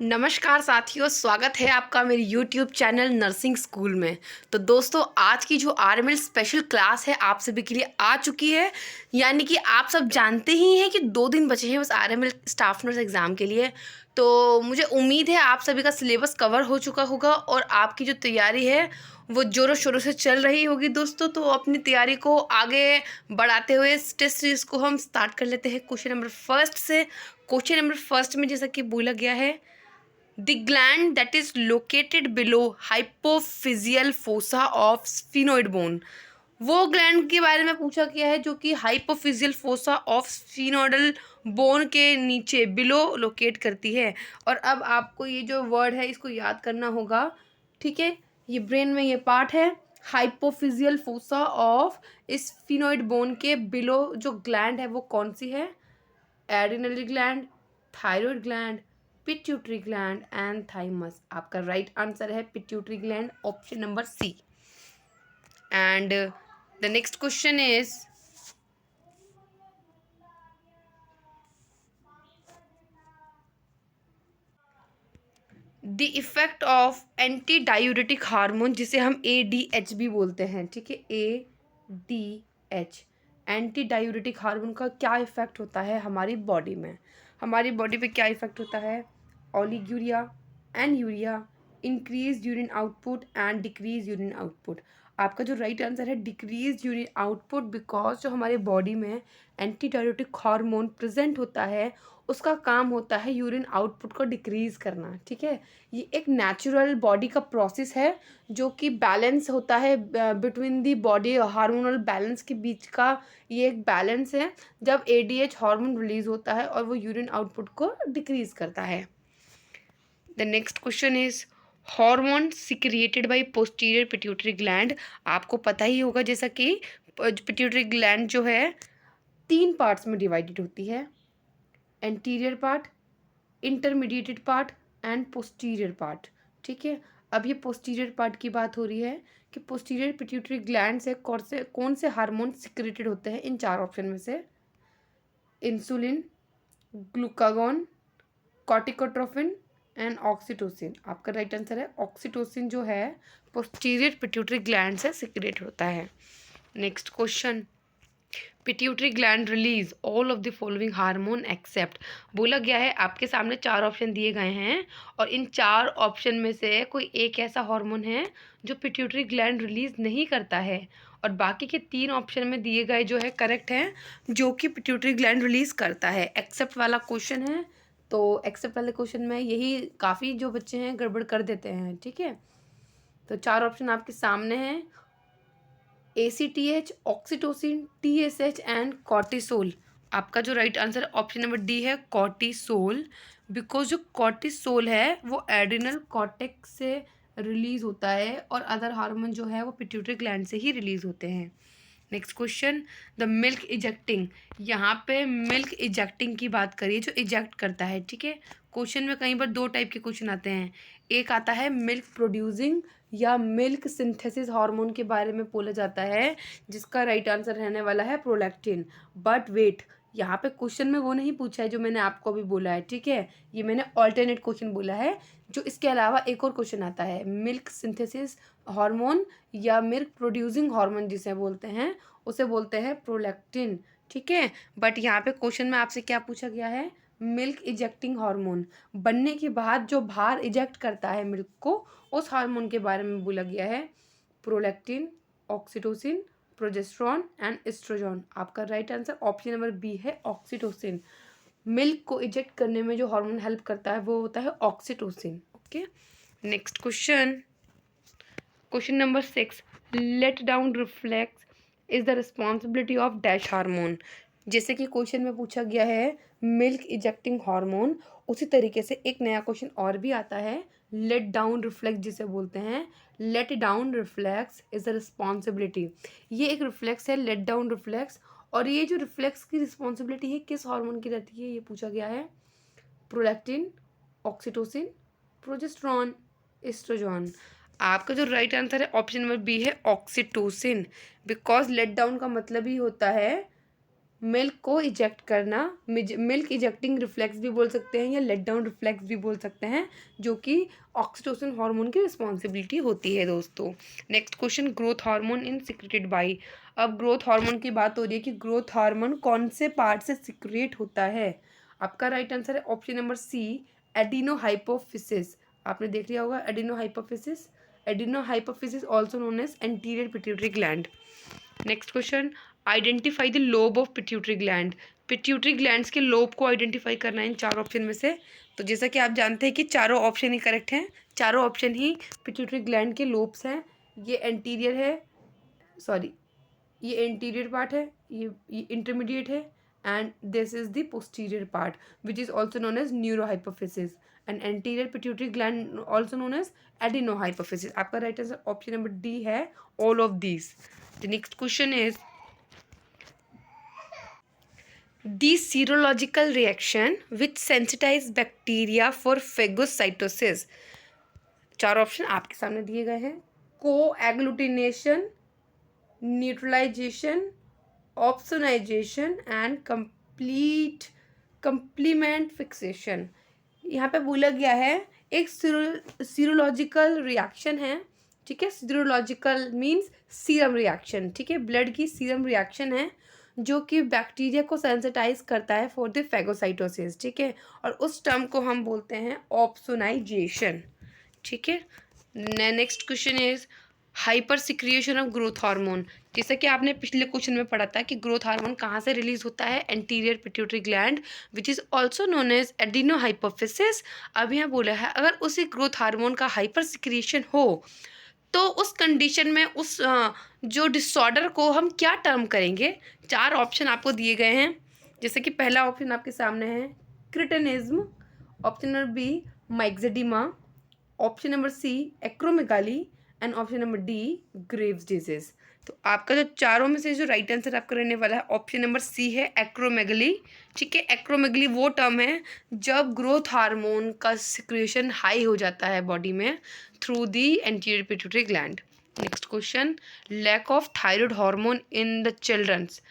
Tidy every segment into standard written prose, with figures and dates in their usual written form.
नमस्कार साथियों, स्वागत है आपका मेरे YouTube चैनल नर्सिंग स्कूल में। तो दोस्तों, आज की जो आरएमएल स्पेशल क्लास है आप सभी के लिए आ चुकी है। यानी कि आप सब जानते ही हैं कि 2 दिन बचे हैं बस आरएमएल स्टाफ नर्स एग्ज़ाम के लिए। तो मुझे उम्मीद है आप सभी का सिलेबस कवर हो चुका होगा और आपकी जो तैयारी है वो ज़ोरों शोरों से चल रही होगी दोस्तों। तो अपनी तैयारी को आगे बढ़ाते हुए टेस्ट सीरीज़ को हम स्टार्ट कर लेते हैं क्वेश्चन नंबर फर्स्ट से। क्वेश्चन नंबर फर्स्ट में जैसा कि बोला गया है, the gland that is located below hypophyseal fossa of sphenoid bone। वो ग्लैंड के बारे में पूछा गया है जो कि हाइपोफिजियल फोसा ऑफ स्फीनोइडल बोन के नीचे बिलो लोकेट करती है। और अब आपको ये जो वर्ड है इसको याद करना होगा, ठीक है। ये ब्रेन में ये पार्ट है hypophyseal fossa of sphenoid bone के बिलो जो ग्लैंड है वो कौन सी है? Adrenal gland, thyroid gland, pituitary gland and thymus. आपका राइट आंसर है pituitary gland, option number C. And the next question is, the effect of antidiuretic hormone, जिसे हम ADH भी बोलते हैं, ठीक है, ADH, एंटी डायूरेटिक हार्मोन का क्या इफेक्ट होता है हमारी बॉडी में? हमारी बॉडी पे क्या इफेक्ट होता है? Oliguria and urea, increase urine output and decrease urine output. आपका जो राइट आंसर है डिक्रीज यूरिन आउटपुट, बिकॉज जो हमारे बॉडी में एंटी डायूरेटिक हार्मोन प्रेजेंट होता है उसका काम होता है यूरिन आउटपुट को डिक्रीज करना, ठीक है। ये एक नेचुरल बॉडी का प्रोसेस है जो कि बैलेंस होता है between the body, hormonal balance के बीच का ये एक बैलेंस है जब ADH हार्मोन रिलीज होता है और वो यूरिन आउटपुट को डिक्रीज करता है। The next question is, hormone secreted by posterior pituitary gland. आपको पता ही होगा जैसा कि पिट्यूटरी ग्लैंड जो है 3 पार्ट्स में डिवाइडेड होती है, anterior part, intermediated part and posterior part, ठीक है। अब ये पोस्टीरियर पार्ट की बात हो रही है कि पोस्टीरियर पिट्यूटरी ग्लैंड से कौन से हार्मोन सिक्रेटेड होते हैं इन 4 ऑप्शन में से? Insulin, glucagon, corticotrophin and oxytocin. आपका राइट आंसर है ऑक्सीटोसिन, जो है पोस्टीरियर पिट्यूटरी ग्लैंड से सिक्रेट होता है। Next question, pituitary gland release all of the following hormone except. बोला गया है आपके सामने 4 ऑप्शन दिए गए हैं और इन 4 ऑप्शन में से कोई एक ऐसा हार्मोन है जो पिट्यूटरी ग्लैंड रिलीज नहीं करता है और बाकी के 3 ऑप्शन में दिए गए जो है करेक्ट है, जो कि पिट्यूटरी ग्लैंड रिलीज करता है। एक्सेप्ट वाला क्वेश्चन है, तो एक्सेप्ट वाले क्वेश्चन में यही काफ़ी जो बच्चे हैं गड़बड़ कर देते हैं, ठीक है। तो 4 ऑप्शन आपके सामने हैं, ACTH, oxytocin, TSH and cortisol. आपका जो right answer option number D है कॉर्टिसोल, बिकॉज जो कॉर्टिसोल है वो एड्रिनल कॉर्टेक्स से रिलीज होता है और अदर हार्मोन जो है वो पिट्यूटरी ग्लैंड से ही रिलीज होते हैं। Next question, the milk ejecting. यहाँ पे मिल्क इजेक्टिंग की बात करिए, जो इजेक्ट करता है, ठीक है। क्वेश्चन में कई बार 2 टाइप के क्वेश्चन आते हैं, एक आता है मिल्क प्रोड्यूसिंग या मिल्क सिंथेसिस हार्मोन के बारे में बोला जाता है, जिसका राइट आंसर रहने वाला है प्रोलैक्टिन। बट वेट, यहाँ पे क्वेश्चन में वो नहीं पूछा है जो मैंने आपको अभी बोला है, ठीक है। ये मैंने ऑल्टरनेट क्वेश्चन बोला है। जो इसके अलावा एक और क्वेश्चन आता है मिल्क सिंथेसिस हार्मोन या मिल्क प्रोड्यूसिंग हार्मोन जिसे बोलते हैं, उसे बोलते हैं प्रोलैक्टिन, ठीक है। बट यहाँ पे क्वेश्चन में आपसे क्या पूछा गया है? मिल्क इजेक्टिंग हार्मोन, बनने के बाद जो बाहर इजेक्ट करता है मिल्क को, उस हार्मोन के बारे में बोला गया है prolactin, oxytocin, progesterone and oestrogen. आपका right answer option number B है ऑक्सीटोसिन। मिल्क को इजेक्ट करने में जो हार्मोन हेल्प करता है वो होता है oxytocin, okay. Next question, question number 6, let down reflex is the responsibility of dash hormone. जैसे कि क्वेश्चन में पूछा गया है मिल्क इजेक्टिंग हार्मोन, उसी तरीके से एक नया क्वेश्चन और भी आता है, लेट डाउन रिफ्लेक्स जिसे बोलते हैं। Let down reflex is the responsibility, ये एक रिफ्लेक्स है लेट डाउन रिफ्लेक्स, और ये जो रिफ्लेक्स की रिस्पॉन्सिबिलिटी है किस हार्मोन की रहती है ये पूछा गया है। Prolactin, oxytocin, progesterone, oestrogen. आपका जो राइट आंसर है ऑप्शन नंबर बी है ऑक्सीटोसिन, बिकॉज लेट डाउन का मतलब ही होता है मिल्क को इजेक्ट करना, मिल्क इजेक्टिंग रिफ्लेक्स भी बोल सकते हैं या लेट डाउन रिफ्लेक्स भी बोल सकते हैं, जो कि ऑक्सीटोसिन हार्मोन की रिस्पॉन्सिबिलिटी होती है दोस्तों। Next question, growth hormone in secreted by. अब ग्रोथ हार्मोन की बात हो रही है कि ग्रोथ हार्मोन कौन से पार्ट से सिक्रेट होता है। आपका राइट आंसर है ऑप्शन नंबर सी, एडिनोहाइपोफिसिस। आपने देख लिया होगा adenohypophysis. Adenohypophysis also known as anterior pituitary gland. Next question, identify the lobe of pituitary gland. Pituitary glands के लोब को आइडेंटिफाई करना है इन चार ऑप्शन में से। तो जैसा कि आप जानते हैं कि चारों ऑप्शन ही करेक्ट हैं, चारों ऑप्शन ही पिट्यूटरी ग्लैंड के लोब्स हैं। ये एंटीरियर है, सॉरी ये एंटीरियर पार्ट है, ये इंटरमीडिएट है, and this is the posterior part which is also known as neurohypophysis, and anterior pituitary gland also known as adenohypophysis. आपका right answer option number D है, all of these. The next question is the serological reaction which sensitize bacteria for phagocytosis। चार option आपके सामने दिए गए हैं, coagglutination, neutralisation, opsonisation and complement fixation. यहाँ पे बोला गया है एक सीरोलॉजिकल रिएक्शन है, ठीक है। सीरोलॉजिकल मीन्स सीरम रिएक्शन, ठीक है, ब्लड की सीरम रिएक्शन है जो कि बैक्टीरिया को सेंसिटाइज करता है फॉर द फैगोसाइटोसिस, ठीक है। और उस टर्म को हम बोलते हैं ऑप्सोनाइजेशन, ठीक है। Next question is hypersecretion of growth hormone. जैसा कि आपने पिछले क्वेश्चन में पढ़ा था कि ग्रोथ हार्मोन कहाँ से रिलीज होता है, anterior pituitary gland which is also known as adenohypophysis. अब यहाँ बोला है अगर उसी ग्रोथ हार्मोन का हाइपर सिक्रिएशन हो तो उस कंडीशन में उस जो डिसऑर्डर को हम क्या टर्म करेंगे। चार ऑप्शन आपको दिए गए हैं, जैसे कि पहला ऑप्शन आपके सामने है cretinism, option number B myxoedema, option number C acromegaly and option number D Graves disease. तो आपका जो चारों में से जो राइट आंसर आपका रहने वाला है ऑप्शन नंबर सी है एक्रोमेगली, ठीक है। एक्रोमेगली वो टर्म है जब ग्रोथ हार्मोन का सिक्रेशन हाई हो जाता है बॉडी में through the anterior pituitary gland. Next question, lack of thyroid hormone in the childrens.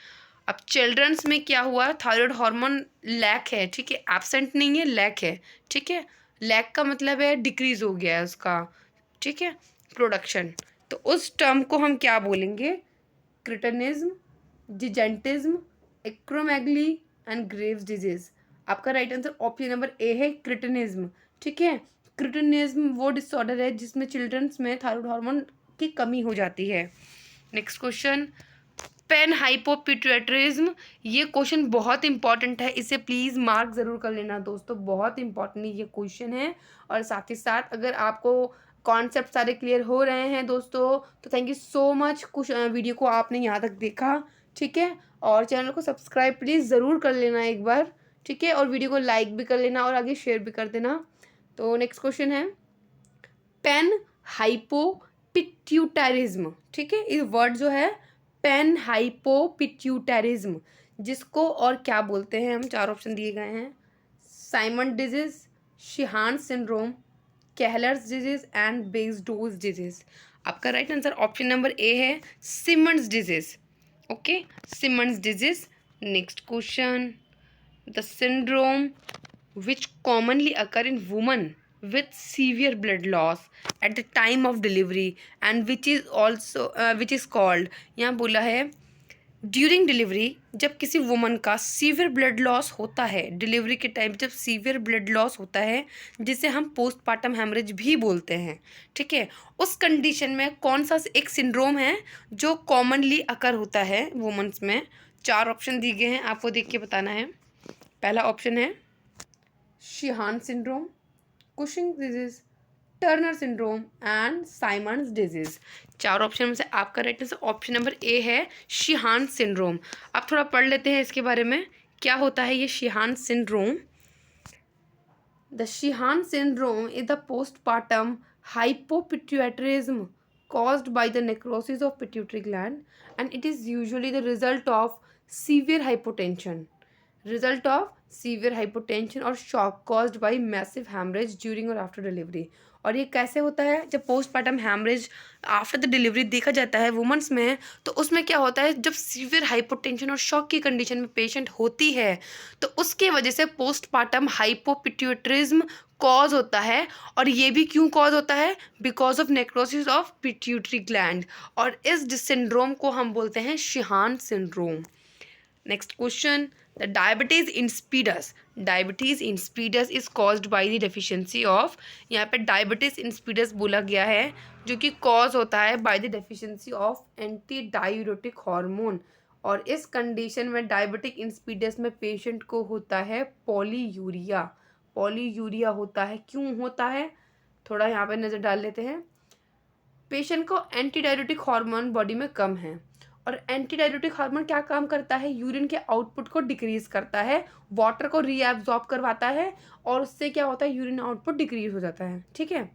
अब चिल्ड्रंस में क्या हुआ, थायराइड हार्मोन लैक है, ठीक है, एब्सेंट नहीं है, लैक है, ठीक है। लैक का मतलब है डिक्रीज हो गया है उसका, ठीक है, प्रोडक्शन। तो उस टर्म को हम क्या बोलेंगे, क्रिटनिज्म, जिजेंटिज्म, एक्रोमेगली एंड ग्रेव्स डिजीज। आपका right answer option number A है क्रिटनिज्म, ठीक है। क्रिटनिज्म वो डिसऑर्डर है जिसमें चिल्ड्रंस में थायराइड हार्मोन की कमी हो जाती है। Next question, panhypopituitarism. ये क्वेश्चन बहुत इंपॉर्टेंट है, इसे प्लीज़ मार्क ज़रूर कर लेना दोस्तों, बहुत इंपॉर्टेंट ये क्वेश्चन है। और साथ ही साथ अगर आपको कॉन्सेप्ट सारे क्लियर हो रहे हैं दोस्तों तो थैंक यू सो मच, कुछ वीडियो को आपने यहाँ तक देखा, ठीक है। और चैनल को सब्सक्राइब प्लीज़ ज़रूर कर लेना एक बार, ठीक है, और वीडियो को लाइक भी कर लेना और आगे शेयर भी कर देना। तो नेक्स्ट क्वेश्चन है पेन हाइपोपिट्यूटरिज्म, ठीक है। ये वर्ड जो है पेन हाइपोपिट्यूटरिज्म, जिसको और क्या बोलते हैं हम, चार ऑप्शन दिए गए हैं, Simmonds disease, Sheehan syndrome, Kahler's disease and Basedow's disease. आपका right answer option number A है Simmonds disease, okay, Simmonds disease. Next question, the syndrome which commonly occur in women with severe blood loss at the time of delivery and which is also which is called, यहाँ बोला है during delivery जब किसी woman का severe blood loss होता है, delivery के time जब सीवियर ब्लड लॉस होता है जिसे हम पोस्टपार्टम हेमरेज भी बोलते हैं, ठीक है, उस कंडीशन में कौन सा एक सिंड्रोम है जो कॉमनली अकर होता है वुमेन्स में। चार ऑप्शन दिए गए हैं, आपको देख के बताना है। पहला ऑप्शन है Sheehan syndrome, Cushing disease, Turner syndrome and Symonds disease. चार ऑप्शन में से आपका right answer option number A है शिहान सिंड्रोम। अब थोड़ा पढ़ लेते हैं इसके बारे में, क्या होता है ये Sheehan syndrome. The Sheehan syndrome is the postpartum hypopituitarism caused by the necrosis of pituitary gland and it is usually the result of severe hypotension, result of severe hypotension और shock caused by massive haemorrhage during और after delivery. और ये कैसे होता है, जब postmortem haemorrhage after the delivery देखा जाता है वुमेंस में, तो उसमें क्या होता है, जब सीवियर हाइपोटेंशन और शॉक की कंडीशन में पेशेंट होती है तो उसके वजह से पोस्टमार्टम हाइपोपिट्यूटरिज्म कॉज होता है। और ये भी क्यों कॉज होता है, because of necrosis of pituitary gland. और इस सिंड्रोम को हम बोलते हैं Sheehan syndrome. Next question, the diabetes insipidus. Diabetes insipidus is caused by the deficiency of, यहाँ पे डायबिटीज इंस्पीडस बोला गया है जो कि कॉज होता है bye the deficiency of antidiuretic hormone. और इस कंडीशन में डायबिटिक इंस्पीडस में पेशेंट को होता है पॉलीयूरिया। पॉलीयूरिया होता है, क्यों होता है, थोड़ा यहाँ पे नज़र डाल लेते हैं। पेशेंट को एंटी डायरेटिक हार्मोन बॉडी में कम है, और एंटी डायरेटिक हार्मोन क्या काम करता है, यूरिन के आउटपुट को डिक्रीज करता है, वाटर को रीएब्जॉर्ब करवाता है, और उससे क्या होता है, यूरिन आउटपुट डिक्रीज हो जाता है। ठीक है,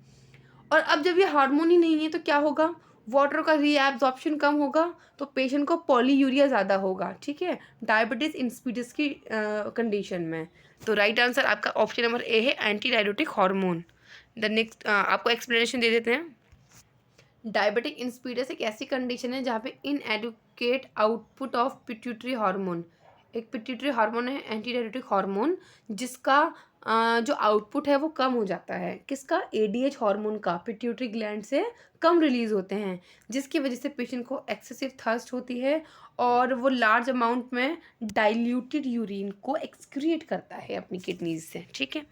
और अब जब ये हार्मोन ही नहीं है तो क्या होगा, वाटर का रीएब्जॉर्प्शन कम होगा, तो पेशेंट को पॉलीयूरिया ज़्यादा होगा। ठीक है, डायबिटीज इंसिपिडस की कंडीशन में। तो राइट आंसर आपका ऑप्शन नंबर ए है, anti diuretic hormone. The next आपको एक्सप्लेनेशन दे देते हैं। डायबिटिक इंसिपिडस एक ऐसी कंडीशन है जहाँ पे inadequate output of pituitary hormone, एक पिट्यूटरी हार्मोन है एंटी डायरेटिक हार्मोन, जिसका जो आउटपुट है वो कम हो जाता है। किसका, एडीएच हार्मोन का, पिट्यूटरी ग्लैंड से कम रिलीज होते हैं, जिसकी वजह से पेशेंट को एक्सेसिव थर्स्ट होती है और वो लार्ज अमाउंट में डाइल्यूटेड यूरिन को एक्सक्रिएट करता है अपनी किडनीज से। ठीक है,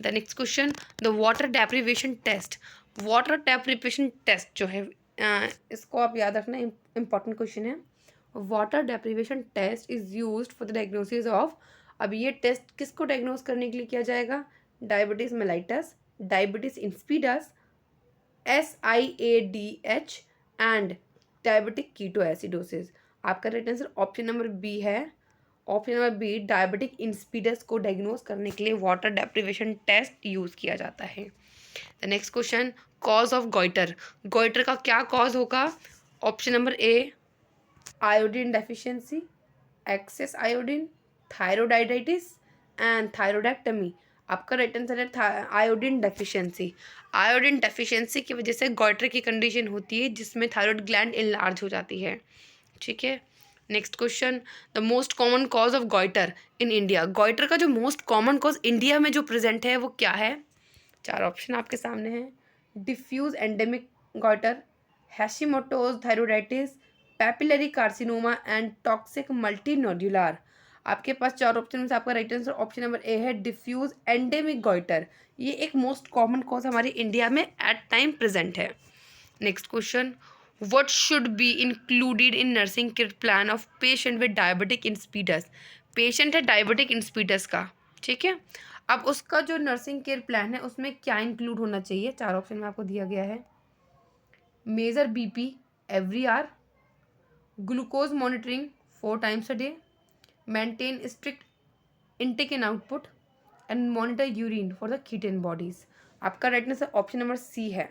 the next question, the water deprivation test. Water deprivation test जो है, इसको आप याद रखना, इम्पॉर्टेंट क्वेश्चन है। Water deprivation test is used for the diagnosis of. अब ये टेस्ट किसको डायग्नोस करने के लिए किया जाएगा, diabetes mellitus, diabetes insipidus, SIADH and diabetic ketoacidosis. आपका right answer option number B है। Option number B, diabetic insipidus को डायग्नोस करने के लिए वाटर डेप्रिवेशन टेस्ट यूज़ किया जाता है। The next question, cause of goitre. Goitre का क्या कॉज होगा, option number A, iodine deficiency, excess iodine, thyroiditis and thyroidectomy. आपका राइट आंसर है आयोडीन डेफिशिएंसी। आयोडीन डेफिशिएंसी की वजह से गॉइटर की कंडीशन होती है जिसमें थायराइड ग्लैंड इनलार्ज हो जाती है। ठीक है, next question, the most common cause of goitre in India. Goitre का जो मोस्ट कॉमन कॉज इंडिया में जो प्रेजेंट है वो क्या है, चार ऑप्शन आपके सामने हैं। Diffuse endemic goitre, Hashimoto's thyroiditis, papillary carcinoma and toxic multinodular. आपके पास चार ऑप्शन में से आपका right answer option number A है, डिफ्यूज एंडेमिक गॉइटर। ये एक मोस्ट कॉमन कॉज हमारे इंडिया में एट टाइम प्रेजेंट है। Next question, what should be included in nursing care plan of patient with diabetic insipidus. Patient है diabetic insipidus का, ठीक है, अब उसका जो नर्सिंग केयर प्लान है उसमें क्या इंक्लूड होना चाहिए, चार ऑप्शन में आपको दिया गया है। Measure BP every hour, glucose monitoring 4 times a day, maintain strict intake and output, and monitor urine for the ketone bodies। आपका right answer option number C है।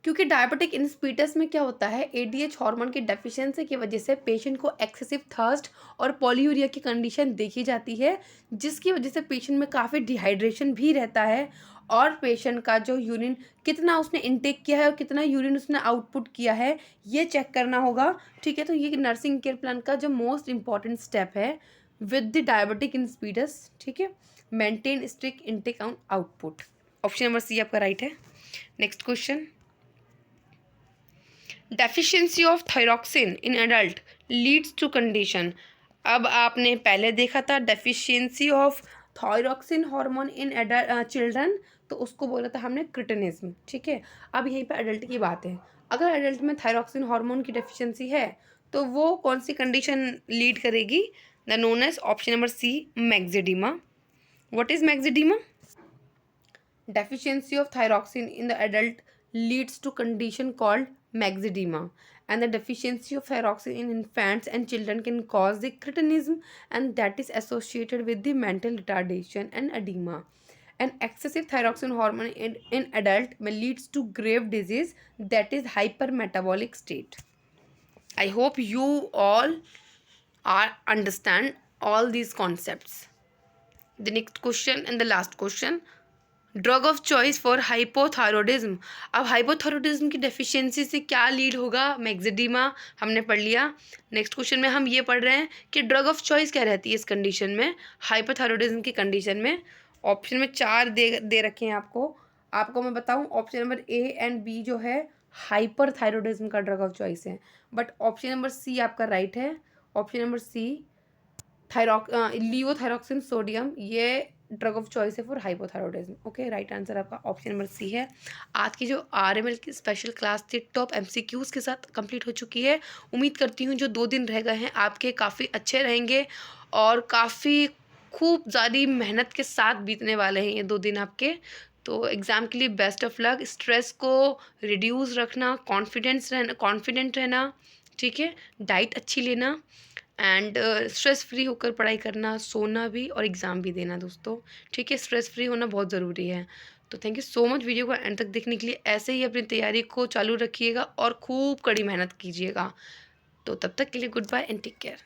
क्योंकि डायबिटिक इंसिपिडस में क्या होता है, एडीएच हार्मोन की डेफिशिएंसी की वजह से पेशेंट को एक्सेसिव थर्स्ट और पॉलीयूरिया की कंडीशन देखी जाती है, जिसकी वजह से पेशेंट में काफ़ी डिहाइड्रेशन भी रहता है, और पेशेंट का जो यूरिन कितना उसने इनटेक किया है और कितना यूरिन उसने आउटपुट किया है ये चेक करना होगा। ठीक है, तो ये नर्सिंग केयर प्लान का जो मोस्ट इंपॉर्टेंट स्टेप है विद द डायबिटिक इंसिपिडस। ठीक है, maintain strict intake on output. Option number C आपका राइट है। Next question, deficiency of thyroxine in adult leads to condition. अब आपने पहले देखा था deficiency of thyroxine hormone in adult children, तो उसको बोला था हमने क्रिटिनिज्म। ठीक है, अब यहीं पे एडल्ट की बात है। अगर एडल्ट में थायरॉक्सिन हार्मोन की डेफिशिएंसी है तो वो कौन सी कंडीशन लीड करेगी, the known as option number C, myxoedema. What is myxoedema, deficiency of thyroxine in the adult leads to condition called myxedema, and the deficiency of thyroxine in infants and children can cause the cretinism, and that is associated with the mental retardation and edema. And excessive thyroxine hormone in adult may leads to grave disease, that is hypermetabolic state. I hope you all are understand all these concepts. The next question and the last question, drug of choice for hypothyroidism. अब hypothyroidism की deficiency से क्या lead होगा, मैक्सिडिमा हमने पढ़ लिया। Next question में हम ये पढ़ रहे हैं कि ड्रग ऑफ चॉइस क्या रहती है इस कंडीशन में, हाइपोथायरॉयडिज्म की कंडीशन में। ऑप्शन में 4 दे रखे हैं आपको मैं बताऊं, option number A and B जो है हाइपर थायरॉयडिज्म का ड्रग ऑफ चॉइस है, बट ऑप्शन नंबर सी आपका राइट है। Option number C levothyroxine sodium, ये ड्रग ऑफ चॉइस है for hypothyroidism. Okay, right answer आपका ऑप्शन नंबर सी है। आज की जो आरएमएल की स्पेशल क्लास थी टॉप एमसीक्यूज के साथ कंप्लीट हो चुकी है। उम्मीद करती हूँ जो 2 दिन रह गए हैं आपके काफ़ी अच्छे रहेंगे और काफ़ी खूब ज़्यादा मेहनत के साथ बीतने वाले हैं ये 2 दिन आपके। तो एग्ज़ाम के लिए बेस्ट ऑफ लक। स्ट्रेस को रिड्यूस रखना, कॉन्फिडेंट रहना, ठीक है, डाइट अच्छी लेना एंड स्ट्रेस फ्री होकर पढ़ाई करना, सोना भी और एग्ज़ाम भी देना दोस्तों, ठीक है। स्ट्रेस फ्री होना बहुत ज़रूरी है। तो thank you so much video को एंड तक देखने के लिए। ऐसे ही अपनी तैयारी को चालू रखिएगा और खूब कड़ी मेहनत कीजिएगा। तो तब तक के लिए goodbye and take care.